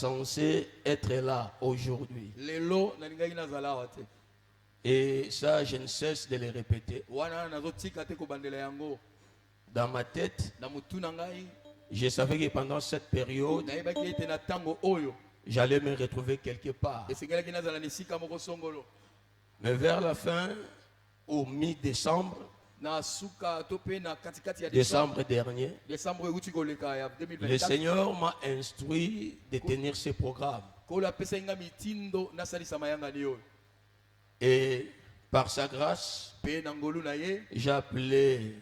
censé être là aujourd'hui. Et ça, je ne cesse de le répéter. Dans ma tête, je savais que pendant cette période, j'allais me retrouver quelque part. Mais vers la fin, au mi-décembre, décembre dernier, le Seigneur m'a instruit de tenir ce programme. Et par sa grâce, j'ai appelé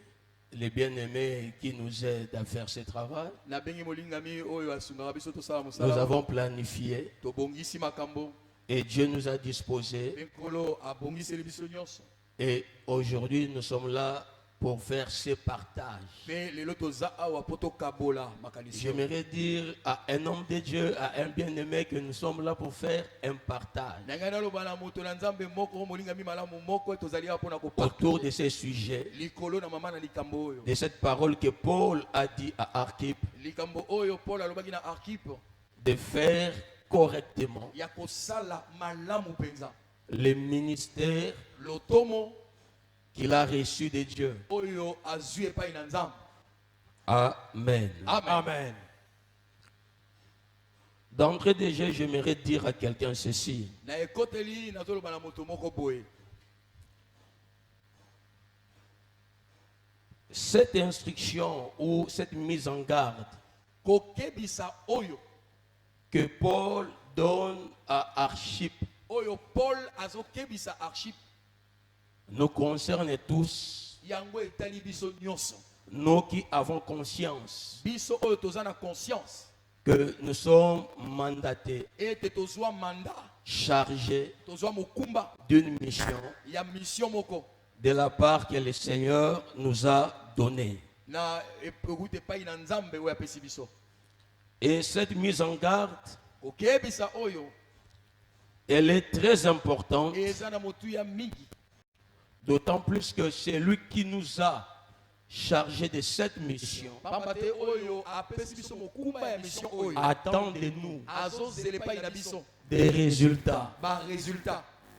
les bien-aimés qui nous aident à faire ce travail. Nous avons planifié et Dieu nous a disposé. Et aujourd'hui, nous sommes là pour faire ce partage. J'aimerais dire à un homme de Dieu, à un bien-aimé, que nous sommes là pour faire un partage autour de ces sujets, de cette parole que Paul a dit à Archippe, de faire correctement le ministère qu'il a reçu de Dieu. Amen. Amen. D'entrée de jeu, j'aimerais dire à quelqu'un ceci. Cette instruction ou cette mise en garde que Paul donne à Archippe nous concerne tous, nous qui avons conscience que nous sommes mandatés, chargés d'une mission de la part que le Seigneur nous a donnée. Et cette mise en garde, elle est très importante, d'autant plus que c'est lui qui nous a chargé de cette mission. Attend de nous des résultats.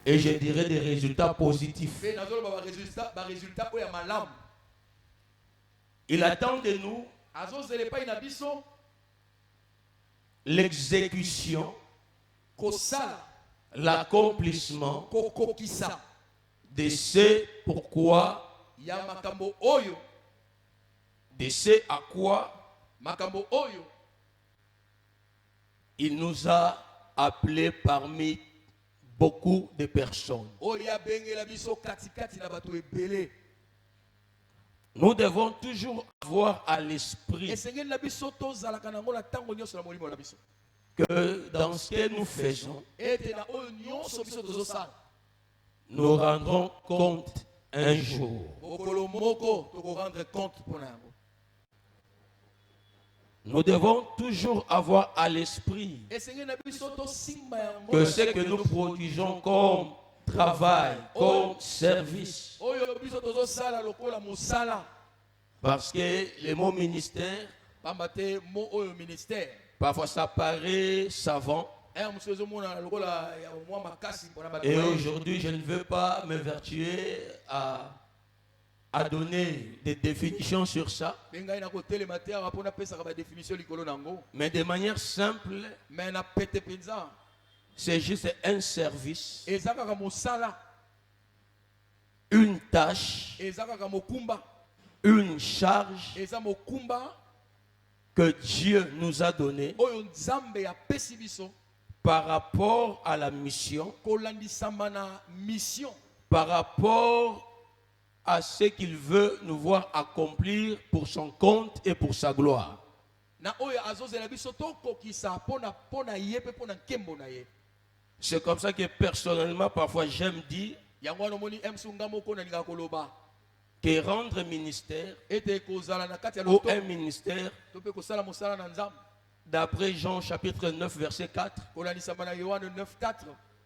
Et je dirais des résultats positifs. Il attend de nous l'exécution, l'accomplissement de ce pourquoi, de ce à quoi il nous a appelés parmi beaucoup de personnes. Nous devons toujours avoir à l'esprit que dans ce que nous faisons, nous rendrons compte un jour. Nous devons toujours avoir à l'esprit que ce que nous produisons comme travail, comme service, parce que le mot ministère, parfois ça paraît savant. Et aujourd'hui, je ne veux pas me vertuer à donner des définitions sur ça. Mais de manière simple, c'est juste un service, une tâche, une charge que Dieu nous a donnée par rapport à la mission, par rapport à ce qu'il veut nous voir accomplir pour son compte et pour sa gloire. C'est comme ça que personnellement, parfois j'aime dire que rendre ministère ou un ministère, d'après Jean chapitre 9 verset 4,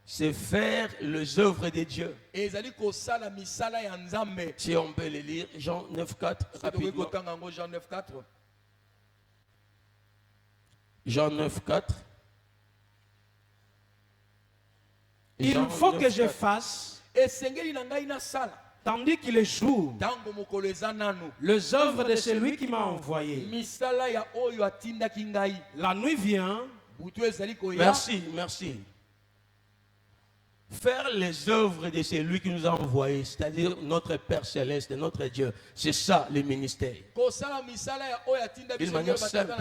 c'est faire les œuvres de Dieu. Si on peut le lire, Jean 9.4 rapidement. Jean 9.4. Il faut que je fasse, tandis qu'il est jour, les œuvres de celui qui m'a envoyé. La nuit vient. Merci, merci. Faire les œuvres de celui qui nous a envoyés, c'est-à-dire notre Père Céleste, notre Dieu. C'est ça le ministère. D'une manière simple.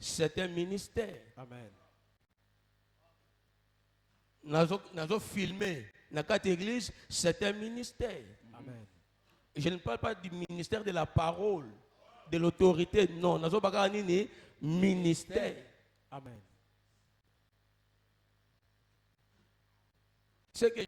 C'est un ministère. Amen. Nous avons filmé dans quatre églises, c'est un ministère. Amen. Je ne parle pas du ministère de la parole, de l'autorité. Non, nous avons pas un ministère. Amen. Ce que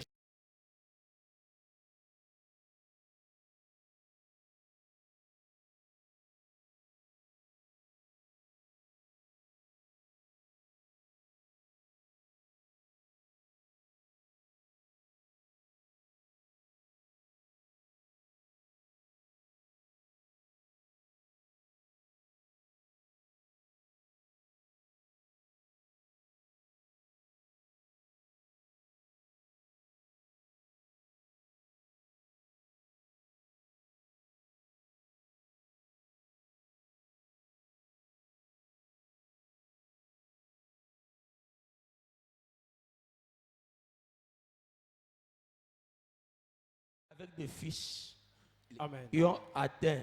avec des fils Amen. qui ont atteint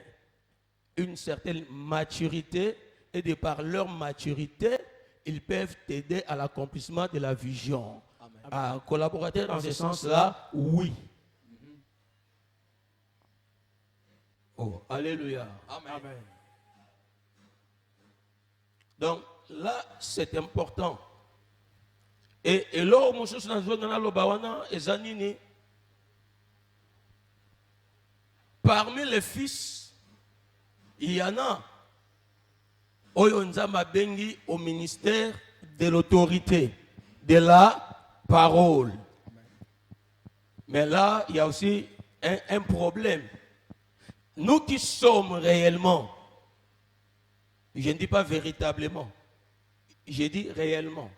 une certaine maturité et de par leur maturité, ils peuvent t'aider à l'accomplissement de la vision. Amen. À collaborer dans ce sens-là, oui. Oh, alléluia. Amen. Donc là, c'est important. Et là, mon cher, parmi les fils, il y en a au ministère de l'autorité, de la parole. Mais là, il y a aussi un problème. Nous qui sommes réellement, je ne dis pas véritablement, je dis réellement.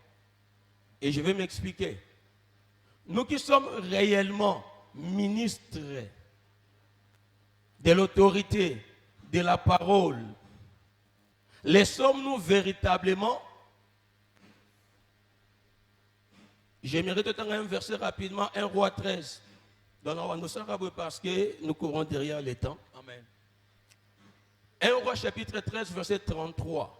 Et je vais m'expliquer. Nous qui sommes réellement ministres de l'autorité, de la parole, les sommes-nous véritablement? J'aimerais te donner un verset rapidement, 1 Roi 13. Parce que nous courons derrière les temps. Amen. 1 Roi chapitre 13, verset 33.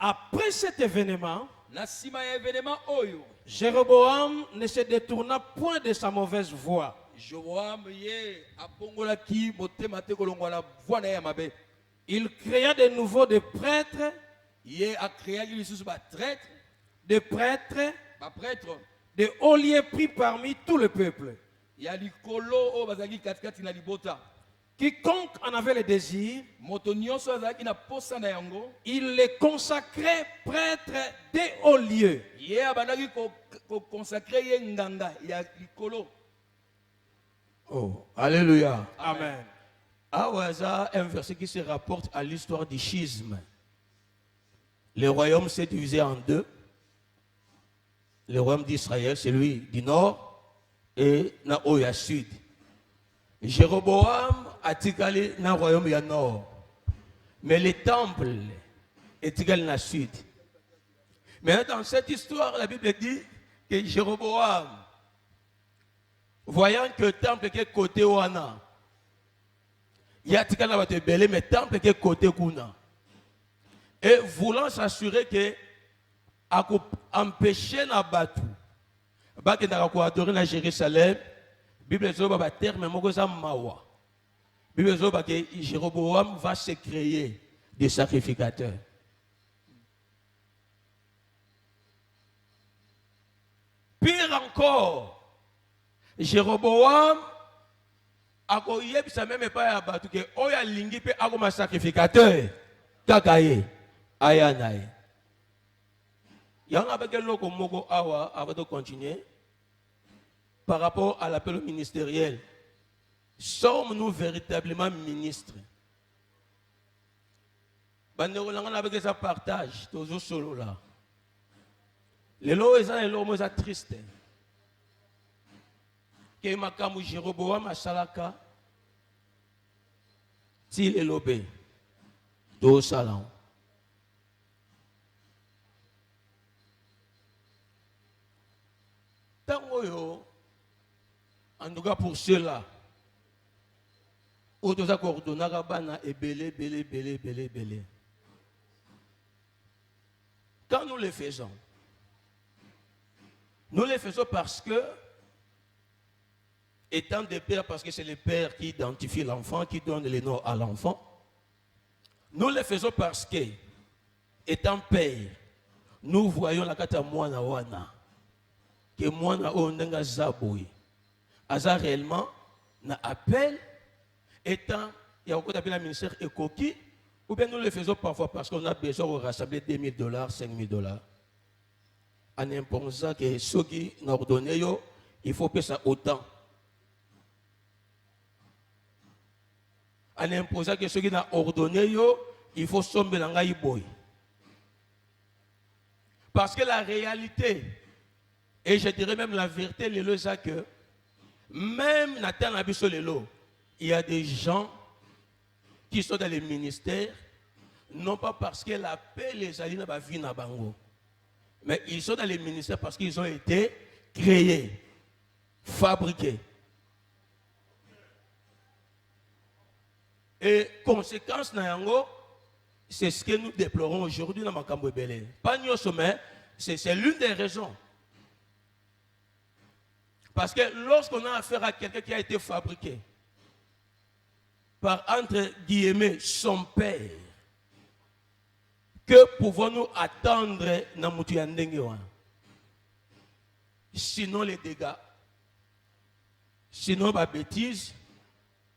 Après cet événement, Jéroboam ne se détourna point de sa mauvaise voie. Il créa de nouveau des prêtres, des hauts lieux pris parmi tout le peuple. Quiconque en avait le désir, il les consacrait prêtres des hauts lieux. Oh, alléluia. Amen. Un verset qui se rapporte à l'histoire du schisme. Le royaume s'est divisé en deux. Le royaume d'Israël, celui du nord, et Naoya sud. Jéroboam a tigale dans le royaume du nord. Mais le temple est tigale dans le sud. Mais dans cette histoire, la Bible dit que Jéroboam, voyant que le temple est côté Ouana, il y a tigale dans le belé, mais le temple est côté Kuna. Et voulant s'assurer que à empêcher la batu, bah que n'a pas adoré à Jérusalem, Bible zoba ba terme mogoza mawa. Bible zoba que Jéroboam va se créer des sacrificateurs. Pire encore, Jéroboam a koyeb sa même pas ya batu que oya lingi pe akoma sacrificateur kakaye ayanaye. Yang avec loko moko awa avant de continuer. Par rapport à l'appel ministériel, sommes-nous véritablement ministres? On avec ça partage, toujours solo là. Les lois sont tristes. Que makamu Jéroboam a salaka, s'il est lobé, tout salon. Tangoyo. En tout cas pour ceux-là, où nous avons coordonné et belé. Quand nous le faisons parce que, étant des pères, parce que c'est le père qui identifie l'enfant, qui donne les noms à l'enfant, nous le faisons parce que, étant père, nous voyons la kata mwana wana, que mwana ondenga zaboui. Asa réellement n'a appel étant il y a encore un ministère écoquille ou bien nous le faisons parfois parce qu'on a besoin de rassembler $2,000, $5,000 en imposant que ceux qui nous ordonnent il faut payer ça autant en imposant que ceux qui nous ordonnent il faut sommer dans la boy parce que la réalité et je dirais même la vérité le c'est que même Nathan Abisso Lelo, il y a des gens qui sont dans les ministères, non pas parce que la paix les alliés n'a pas vu na bango, mais ils sont dans les ministères parce qu'ils ont été créés, fabriqués. Et conséquence Nayango, c'est ce que nous déplorons aujourd'hui dans Makambo Belé. Pas nous au sommet, c'est l'une des raisons. Parce que lorsqu'on a affaire à quelqu'un qui a été fabriqué, par entre guillemets son père, que pouvons-nous attendre na mutu ya ndenge wana? Sinon les dégâts, sinon la bêtise,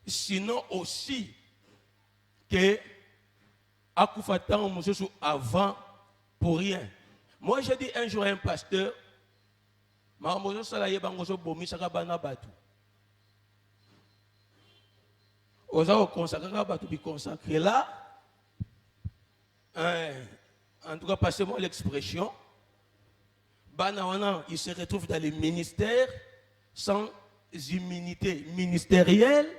sinon aussi que Akoufatan Moussou avant pour rien. Moi j'ai dit un jour à un pasteur, Mamozo Salaye Bangozo Bomi Sakabana Batu. Osa consacré Batu bi consacré là. En tout cas, passez-moi l'expression. Banawana, il se retrouve dans les ministères sans immunité ministérielle.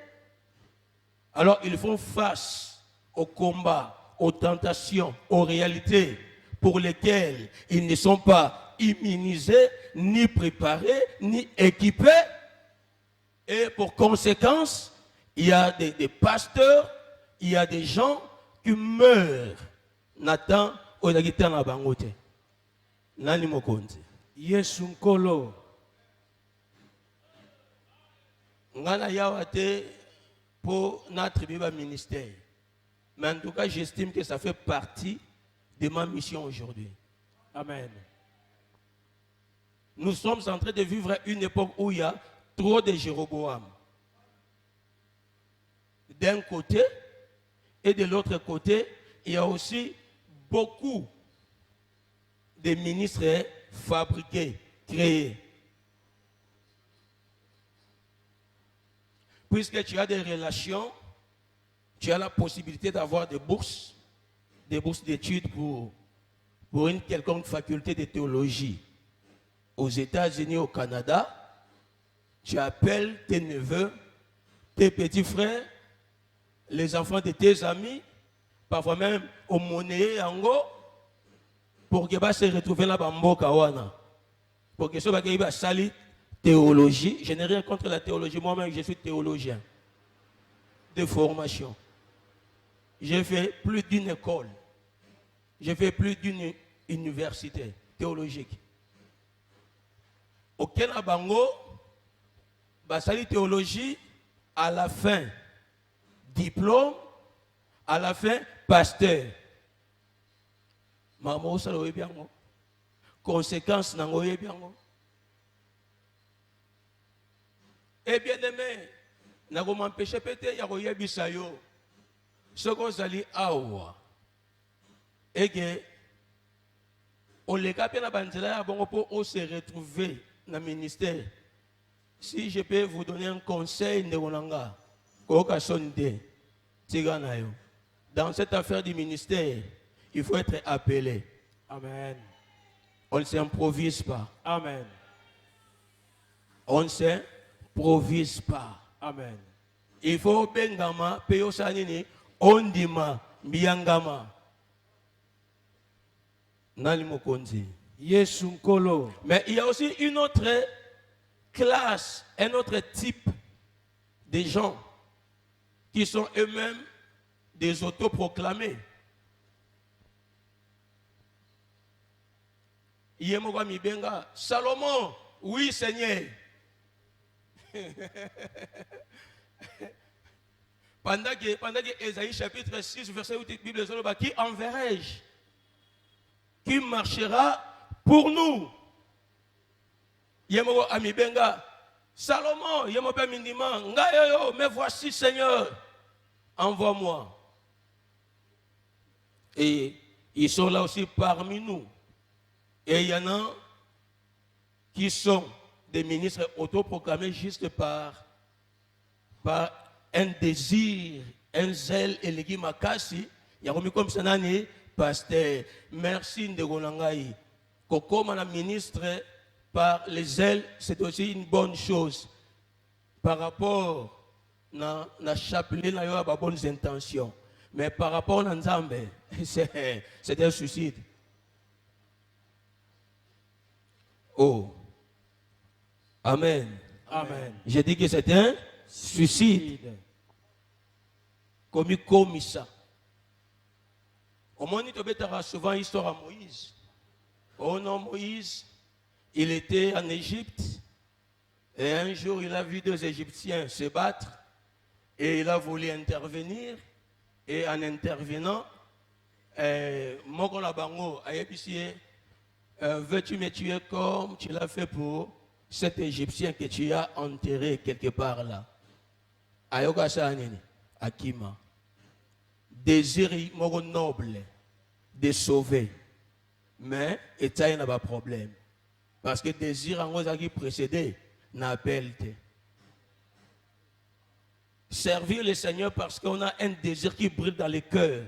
Alors, ils font face au combat, aux tentations, aux réalités pour lesquelles ils ne sont pas immunisés, ni préparés, ni équipés. Et pour conséquence, il y a des pasteurs, il y a des gens qui meurent. Nathan, Oyagita na bangote. Nani mokonzi. Yesu Nkolo. Ngana yawate pour notre ministère. Mais en tout cas, j'estime que ça fait partie de ma mission aujourd'hui. Amen. Nous sommes en train de vivre une époque où il y a trop de Jéroboam. D'un côté, et de l'autre côté, il y a aussi beaucoup de ministres fabriqués, créés. Puisque tu as des relations, tu as la possibilité d'avoir des bourses d'études pour une quelconque faculté de théologie. Aux États-Unis, au Canada, tu appelles tes neveux, tes petits frères, les enfants de tes amis, parfois même au monnaie ango, pour que se retrouver là-bas Kawana. Pour que ce soit sali théologie. Je n'ai rien contre la théologie, moi-même je suis théologien de formation. J'ai fait plus d'une école. J'ai fait plus d'une université théologique. Au Kenabango, basali théologie, à la fin, diplôme, à la fin, pasteur. Maman, ça le bien. Conséquence, nango bien. Et bien aimé, nango m'empêche peut-être, y'a bisayo. Ce qu'on s'allie awa. Et que, on les capte na bandela, pour se retrouver dans le ministère. Si je peux vous donner un conseil, dans cette affaire du ministère, il faut être appelé. Amen. On ne s'improvise pas. Amen. On ne s'improvise pas. Amen. Il faut bengama, peyo sanini, ondima, biangama. Nani mokonzi. Yesu Nkolo. Mais il y a aussi une autre classe, un autre type de gens qui sont eux-mêmes des autoproclamés. Yemoga Mibenga, Salomon, oui Seigneur. Pendant que Ésaïe chapitre 6, verset 8, Bible qui enverrai-je? Qui marchera pour nous? Yemoga Amibenga, Salomon, Yemoga Mindima, Ngayoyo, mais voici Seigneur, envoie-moi. Et ils sont là aussi parmi nous. Et il y en a qui sont des ministres autoproclamés juste par un désir, un zèle, et les makasi. Il y a comme ça, pasteur, merci Ndegonangaï. Comme un ministre par les zèles, c'est aussi une bonne chose. Par rapport à la chapelet, il y a de bonnes intentions. Mais par rapport à Nzambe, c'est un suicide. Oh. Amen. Amen. J'ai dit que c'est un suicide. Comme ça. Au moins, il y a souvent l'histoire à Moïse. Oh non, Moïse, il était en Égypte. Et un jour, il a vu deux Égyptiens se battre. Et il a voulu intervenir. Et en intervenant, Mokola Bango a épicié, veux-tu me tuer comme tu l'as fait pour cet Égyptien que tu as enterré quelque part là? Ayoka Sanini, Akima. Désir noble de sauver. Mais, et ça, il n'y a pas de problème. Parce que désir en gros qui précédé, n'a pas été. Servir le Seigneur parce qu'on a un désir qui brille dans le cœur,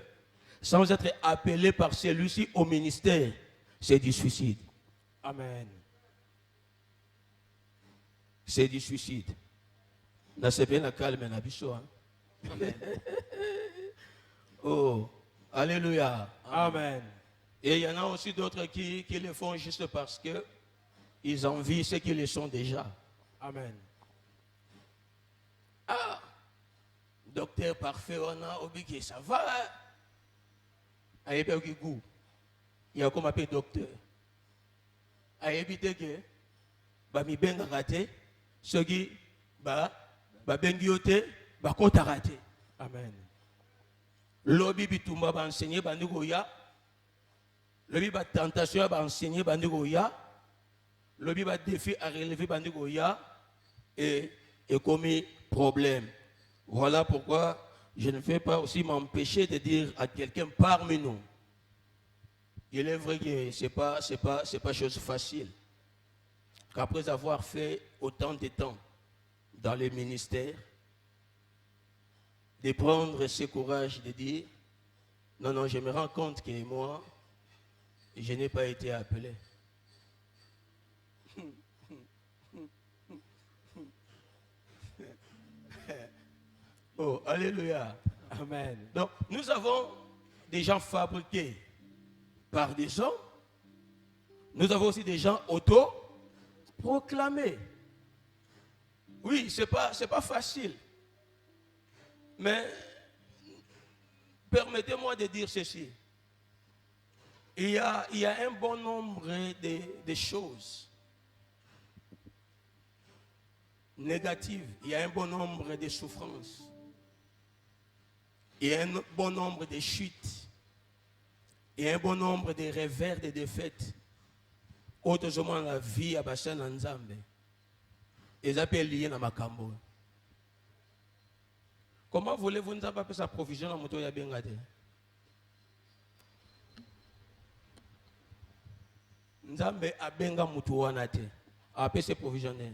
sans être appelé par celui-ci au ministère, c'est du suicide. Amen. C'est du suicide. C'est bien la calme, Amen. Oh, alléluia. Amen. Et il y en a aussi d'autres qui le font juste parce que ils envient ceux qui le sont déjà. Amen. Ah, docteur parfait, on a oublié, ça va. Il y a comme appelé docteur. Il y a évité que, mi benga raté, ceux qui, bengiote, kota raté. Amen. Lobby bitumba ba enseigner bandiko ya. Lobby ba tentation ba enseigner bandiko ya. Lobby ba défi à relever bandiko ya. Et commis problème. Voilà pourquoi je ne vais pas aussi m'empêcher de dire à quelqu'un parmi nous. Il est vrai que c'est pas chose facile. Qu'après avoir fait autant de temps dans les ministères, de prendre ce courage de dire non, je me rends compte que moi, je n'ai pas été appelé. Oh, alléluia. Amen. Donc, nous avons des gens fabriqués par des hommes. Nous avons aussi des gens auto-proclamés. Oui, c'est pas facile. Mais permettez-moi de dire ceci. Il y a un bon nombre de choses négatives. Il y a un bon nombre de souffrances. Il y a un bon nombre de chutes. Il y a un bon nombre de revers, de défaites. Autrement, la vie à Bashan Nzambe. Ils appellent lié dans Makambo. Comment voulez-vous nous appeler sa provision dans moto ya bengate? Nzambe abenga mutu wana te. Apé ses provisionnaires.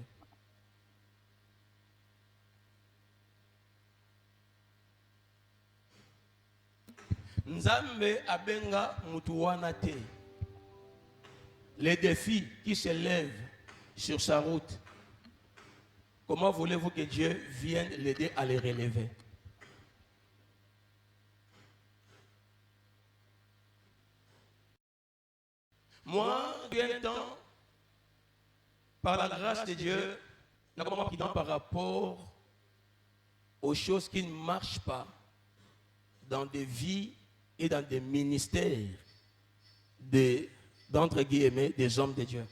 Nzambe abenga mutu wana te. Les défis qui se lèvent sur sa route. Comment voulez-vous que Dieu vienne l'aider à les relever? Moi, depuis un temps, par la grâce de Dieu, par rapport aux choses qui ne marchent pas dans des vies et dans des ministères d'entre guillemets, des hommes de Dieu.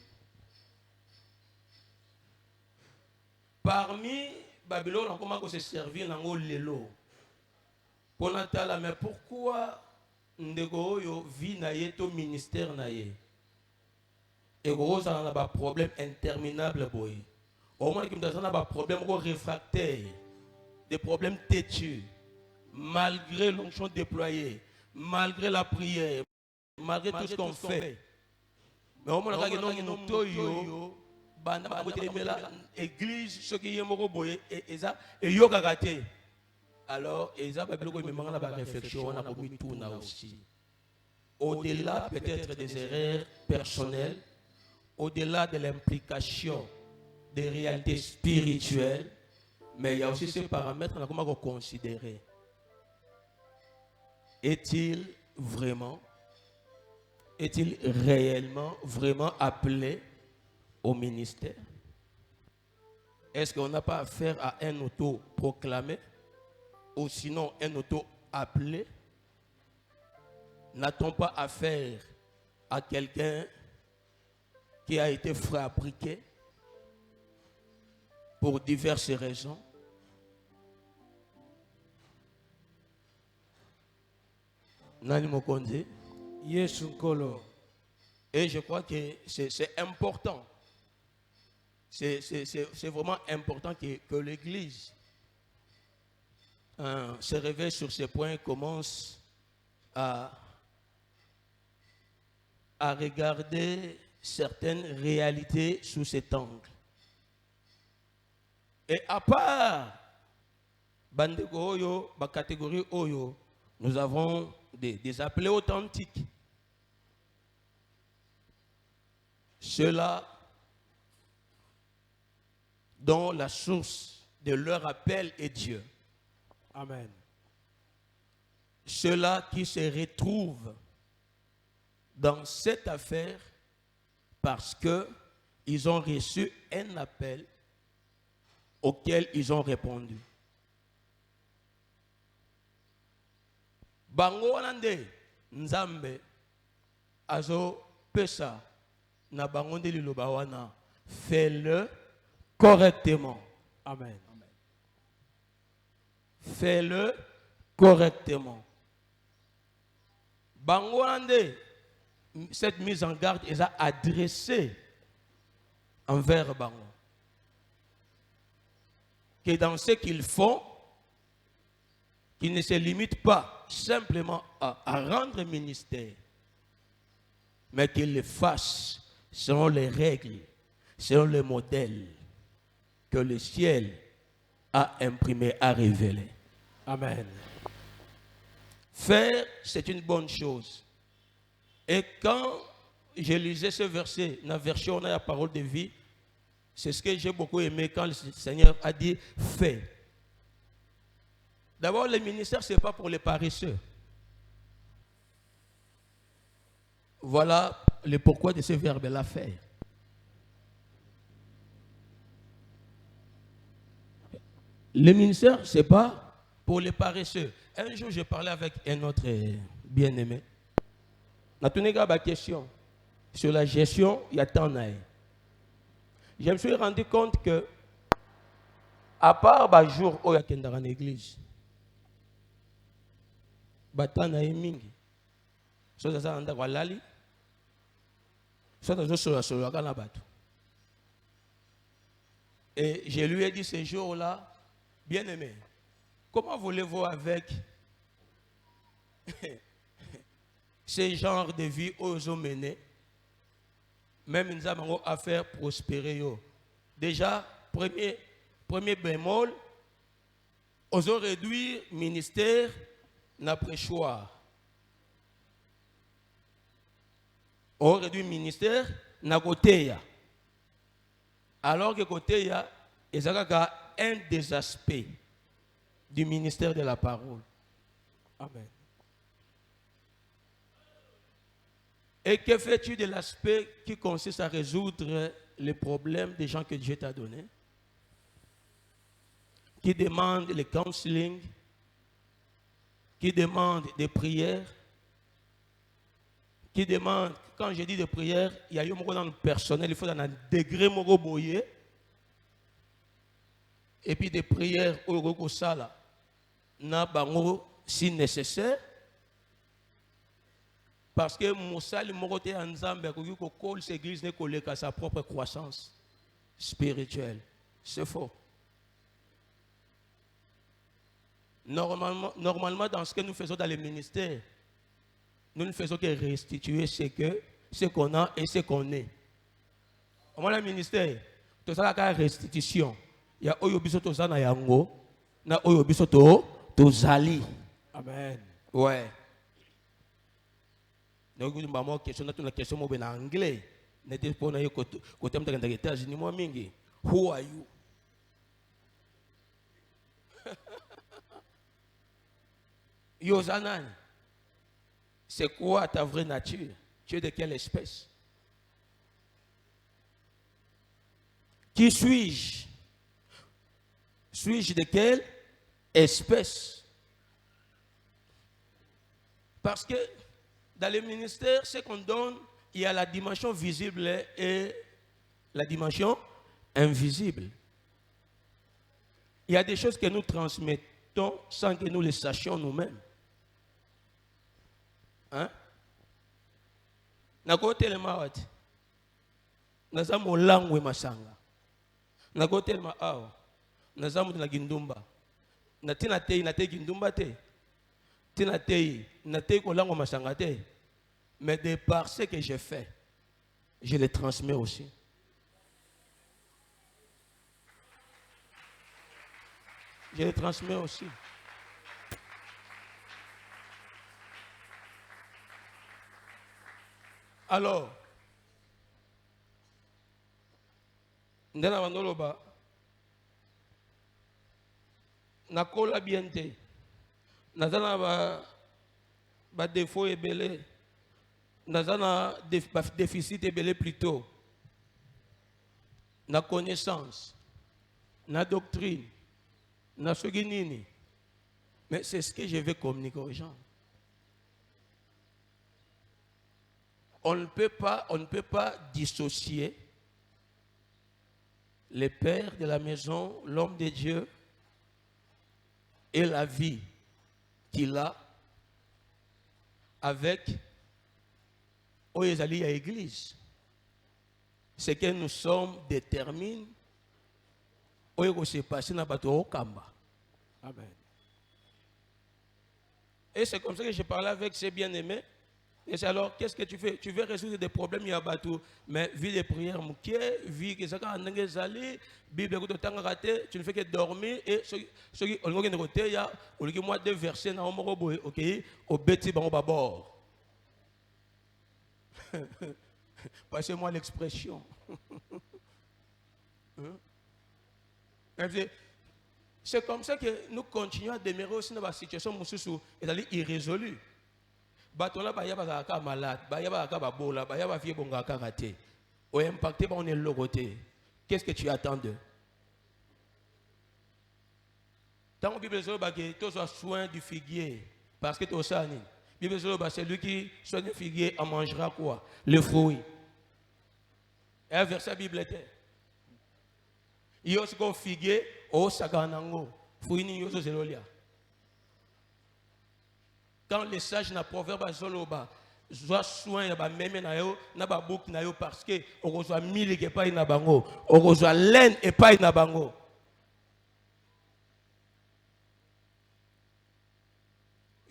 Parmi Babylone, on commence à se servir dans l'élo. Pour Natala, mais pourquoi ndego yo vie na yeto ministère na ye? Et gros, ça a un problème interminable, boy. Au moins, il y a un problème réfractaire, des problèmes têtus, malgré l'onction déployée, malgré la prière, malgré tout ce qu'on fait. Mais au moins, il y a un église, ce qui est mort, boy, et ça, et yoga gâté. Alors, et ça, il me la réflexion, on a commis tout là aussi. Au-delà peut-être des erreurs personnelles, au-delà de l'implication des réalités spirituelles, mais il y a aussi ces paramètres qu'on va considérer. Est-il réellement, vraiment appelé au ministère? Est-ce qu'on n'a pas affaire à un auto-proclamé ou sinon un auto-appelé? N'a-t-on pas affaire à quelqu'un qui a été fabriqué pour diverses raisons? Nani Mokonzi. Yesu Nkolo. Et je crois que c'est important. C'est vraiment important que l'Église se réveille sur ces points, commence à regarder certaines réalités sous cet angle. Et à part Bandeko Oyo, la catégorie Oyo, nous avons des appelés authentiques. Ceux-là dont la source de leur appel est Dieu. Amen. Ceux-là qui se retrouvent dans cette affaire parce qu'ils ont reçu un appel auquel ils ont répondu. Bango wanande nzambe azo pesa na bango nde liloba wana, fais-le correctement. Amen. Fais-le correctement. Bango wanande cette mise en garde est adressée envers bango. Que dans ce qu'ils font, qu'ils ne se limitent pas simplement à rendre ministère, mais qu'ils le fassent selon les règles, selon les modèles que le ciel a imprimés, a révélés. Amen. Faire, c'est une bonne chose. Et quand je lisais ce verset, dans la version on a la parole de vie, c'est ce que j'ai beaucoup aimé quand le Seigneur a dit « fais ». D'abord, le ministère, ce n'est pas pour les paresseux. Voilà le pourquoi de ce verbe-là, faire. Le ministère, ce n'est pas pour les paresseux. Un jour, je parlais avec un autre bien-aimé. On a tenu une question sur la gestion, il y a tant d'années. Je me suis rendu compte que, à part le jour où il y a dans l'église, batana mingi so ça anda kwa lali so ça solo kana batu. Et je lui ai dit ce jour-là, bien aimé, comment voulez-vous avec ce genre de vie aux hommes menés, même nous avons à faire prospérer yo. Déjà premier bémol, osons réduire ministère n'après choix. On réduit le ministère n'a côté ya. Alors que côté ya, il y a un des aspects du ministère de la parole. Amen. Et que fais-tu de l'aspect qui consiste à résoudre les problèmes des gens que Dieu t'a donnés, qui demandent le counseling, qui demande des prières, qui demande, quand je dis des prières, il y a eu dans le personnel, il faut dans un degré boyé, et puis des prières au sala, na bango si nécessaire, parce que Moussa le moroté en Zambie, que colle cette église n'est collée qu'à sa propre croissance spirituelle. C'est faux. Normalement, dans ce que nous faisons dans les ministères, nous ne faisons que restituer ce qu'on a et ce qu'on est. Au moins, le ministère, tout ça, la restitution. Il y a Oyobiso Tozana Yango, na Oyobiso Tozali. Amen. Ouais. Donc, nous avons une question en anglais. Nous avons une question aux États-Unis. Who are you? Yosanan, c'est quoi ta vraie nature? Tu es de quelle espèce? Qui suis-je? Suis-je de quelle espèce? Parce que dans le ministère, ce qu'on donne, il y a la dimension visible et la dimension invisible. Il y a des choses que nous transmettons sans que nous les sachions nous-mêmes. Hein? Nakotelema wati. Naza molangwe masanga. Nakotelema awa. Naza mutu na gindumba. Natina tei na tei gindumba te. Tina tei na tei kolangwa masanga te. Mais de par ce que j'ai fait, je le transmets aussi. Je le transmets aussi. Alors, ndena bandoloba nakola bien te. Nazana ba défaut ebele. Nazana déficit ebele plutôt. Na connaissance, na doctrine, na soginini. Mais c'est ce que je veux communiquer aux gens. On ne peut pas dissocier le père de la maison, l'homme de Dieu, et la vie qu'il a avec Oyezali à l'église. C'est que nous sommes déterminés à se passer dans le Kamba. Amen. Et c'est comme ça que je parlais avec ses bien-aimés. Et c'est alors, qu'est-ce que tu fais? Tu veux résoudre des problèmes, il y a bateau. Mais vie de prière, vie que ça a un Bible, tu ne fais que dormir. Et ce qui on a côté, il y a moi deux versets dans le mot, ok, au bêtis, bon, bord. Passez-moi l'expression. C'est comme ça que nous continuons à demeurer aussi dans la situation irrésolue. Batola baya ba malade, baya ba bola, baya ba vie bonga karaté. Ou impacté on est logoté. Qu'est-ce que tu attends d'eux? Tant que Bible dit que tu as soin du figuier, parce que tu as ça. Bible dit que c'est lui qui soigne le figuier, en mangera quoi? Le fruit. Et un verset Bible était. Il y a aussi un figuier, au saganango, fruit ni yoso zelolia. Quand les sages na proverbe zoloba, sois soin ya ba meme na yo, na ba bouk na yo parce que on reçoit mille et pas na bango, on reçoit laine et pas na bango.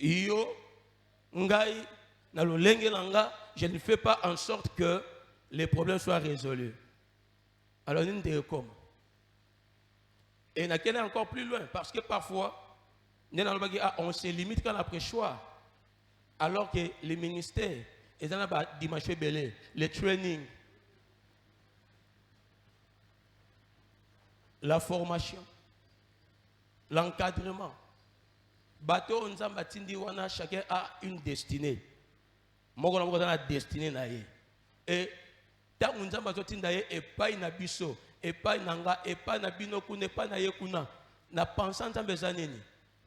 Yo ngai na lo lenge nanga, je ne fais pas en sorte que les problèmes soient résolus. Alors nous te comme. Et on a encore plus loin parce que parfois on se limite quand on a pris choix. Alors que les ministères, ils ont une dimension belé, le training, la formation, l'encadrement. Bateau, chacun a une destinée. Moi, je suis une destinée. Et tant que nous avons et pas une abisso, et pas une anga, et pas une abinokune, et pas une yekuna, n'a pensé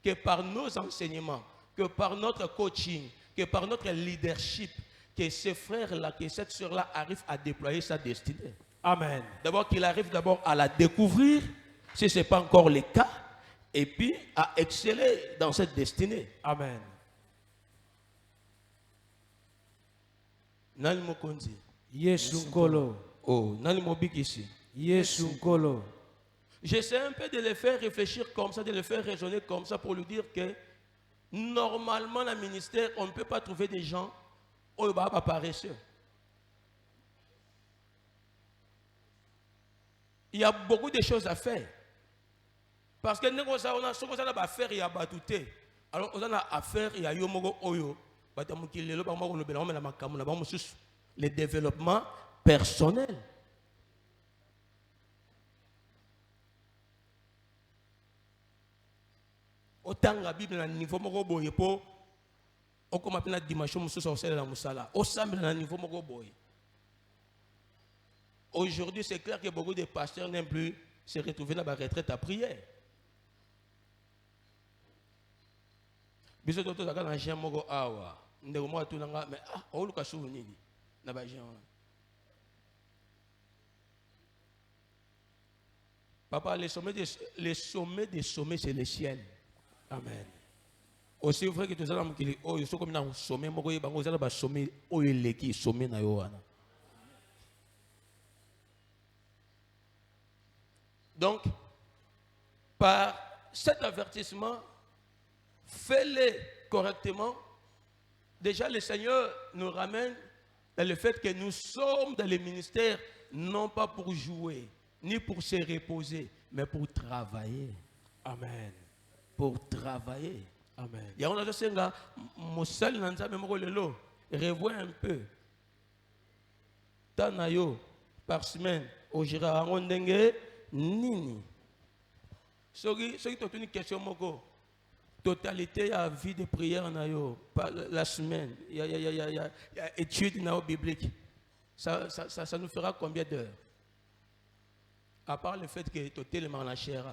que par nos enseignements, que par notre coaching, que par notre leadership, que ce frère-là, que cette sœur-là arrive à déployer sa destinée. Amen. D'abord qu'il arrive d'abord à la découvrir, si ce n'est pas encore le cas, et puis à exceller dans cette destinée. Amen. Nani mokonzi? Yesu Nkolo. Oh, nani mobiki ici? Yesu Nkolo. J'essaie un peu de le faire réfléchir comme ça, de le faire raisonner comme ça pour lui dire que normalement, dans le ministère, on ne peut pas trouver des gens qui sont paresseux. Il y a beaucoup de choses à faire. Parce que nous avons affaire, il y a batouté. Alors, on a affaire, il y a yomogo oyo. Le développement personnel. Autant la Bible na niveau moko boye po on comme appelle la dimension mususu au la musala au semble na niveau moko boye. Aujourd'hui, c'est clair que beaucoup de pasteurs n'aiment plus se retrouver dans la retraite à prière. Biso toto zaka na jean moko awa ndeko mo atunanga mais o luka su nini na ba jean. Papa, les sommets des sommets, c'est le ciel. Amen. Aussi vrai que tu as dit, oh, je suis comme dans un sommet, je suis dans un sommet, oh, il est qui sommet na yoana. Donc, par cet avertissement, fais-le correctement. Déjà, le Seigneur nous ramène dans le fait que nous sommes dans le ministère, non pas pour jouer, ni pour se reposer, mais pour travailler. Amen. Pour travailler. Amen. Il y a un autre senga, Moussal Nanza Memorolelo, revois un peu. Tanayo, par semaine, au Gira Rondenge, Nini. Ce qui est une question, Moko. Totalité à vie de prière, la semaine. Il y a études bibliques. Ça nous fera combien d'heures? À part le fait que tout est le chair.